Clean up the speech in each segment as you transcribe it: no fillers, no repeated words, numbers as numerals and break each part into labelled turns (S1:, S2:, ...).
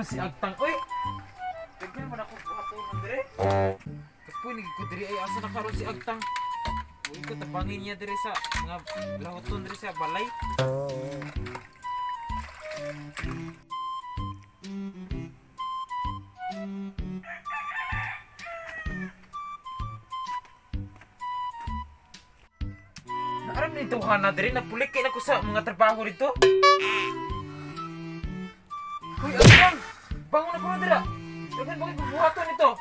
S1: si Agtang. Uy! Tignan man ako buhaton dire. Kapoy nagko dire ay asa na karon si Agtang. Uy ko tabangin niya dire sa mga lahoton dire sa balay. Aram nito ka na dire napulik kay nako sa mga trabaho dito. Uy, Agtang! Bangon na ko na dira! Dagan bakit bubuhaton ito?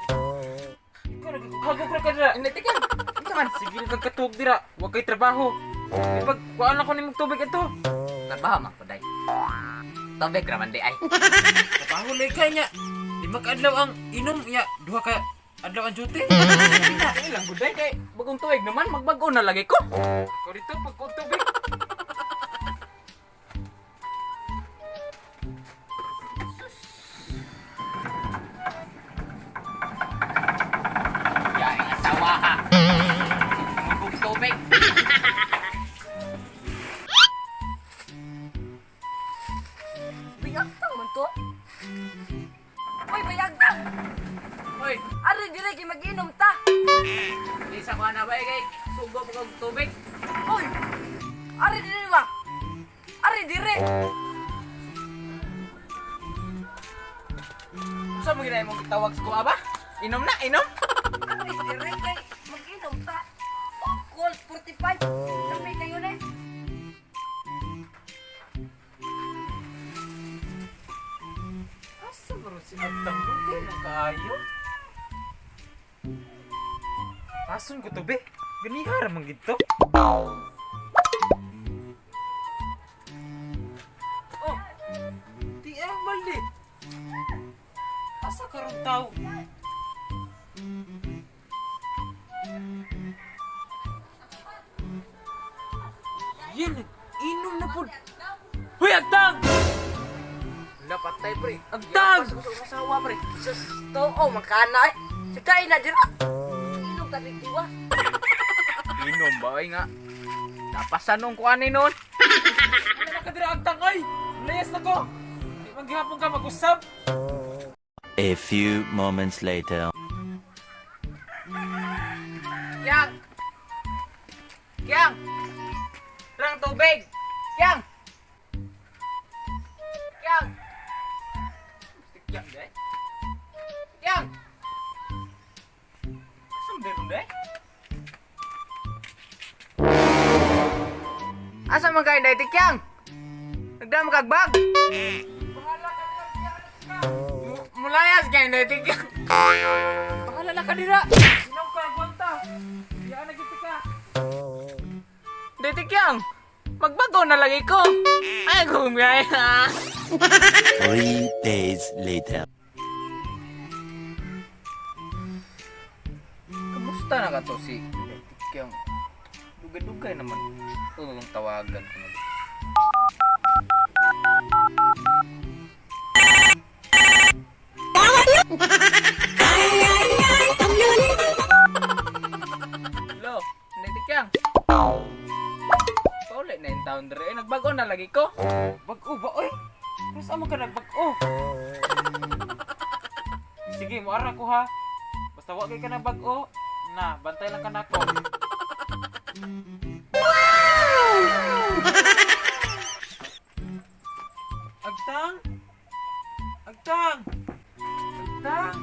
S1: Ikaw nagkagog na ka dira!
S2: Hindi, tikan. Ito man.
S1: Sige na kagkatuog dira! Huwag kay trabaho! Ipag, kuhaan ako nimong tubig ito!
S2: Trabaho man ko, day. Tobek raman, day, ay.
S1: Trabaho na ikay niya! Lima ka adlaw ang inom niya! Duha ka adlaw ang duty!
S2: Ay lang, buday, kay bagong tuwig naman, magbago na lagi ko.
S1: Ikaw dito, pagkuha tubig!
S2: Yaing asawa ka. Bagong tubig.
S3: Bayagtang man to. Uy, bayagtang!
S2: Hoy,
S3: Ari, dire kay mag-inom ta.
S2: isa ko na ba, kay sugo bagong tubig.
S3: Uy! Ari, dire ba? Ari, dire!
S2: Saan mo ginaya mong tawag sa kuha ba? Inom na, inom?
S3: Ari, dire kay mag-inom ta. Cold 45. Kami kayo na.
S1: Asa bro si Agtang mo kay nakaayo? Asun ko tubig? Ganihara man gito? Oh! Di ang mali! Asa karong tao? Yan! Inom na po! Huy, Agtang!
S2: Wala, patay, pre.
S1: Agtang!
S2: Masawa, pre.
S3: Sus, to, oh, makana eh. Sikain na, dira. Inom ka rin, diwa.
S2: Inom ba, ay nga. Napasan nung kuha ni nun.
S1: Wala na ka dira, Agtang! Ay! Layas na ko! Di maghihapon ka mag-usap!
S4: A few moments later.
S2: Kyang! Kyang! Rang tubig! Kyang! Kyang! Kyang, day? Kyang! Asam meron, day? Asa man kayo, day, Kyang? Nagdama kagbag? Mulayas kayo, day, Kyang?
S1: Pangalala ka dira! Sinaw ka, gwanta! Diyan na giti ka!
S2: Day, Kyang! Magbago na lagi ko! Ay, gumiyay ha!
S4: 3 days later.
S2: Kamusta na ka to si Kyang? Dugay-dugay naman. Tulong tawagan ko na. Hello, hindi Kyang. Paulit na yung taon dere. Nagbago na lagi ko.
S1: Bag-o ba, oy? Mas amo ka nagbag-o! Sige, muara ko ha! Basta wag kay ka na bag-o, na, bantay lang ka na ko. Agtang! Agtang! Agtang!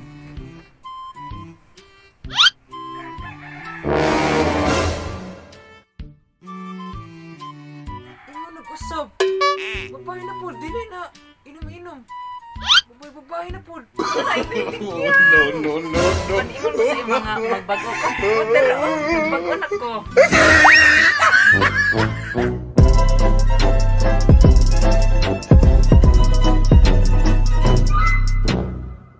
S1: Ano nag-usap? Babae na po, dili na. Inom-inom. Babae na po.
S2: Paniwan ko sa iyo mga magbago ko. Pero, magbago na ko.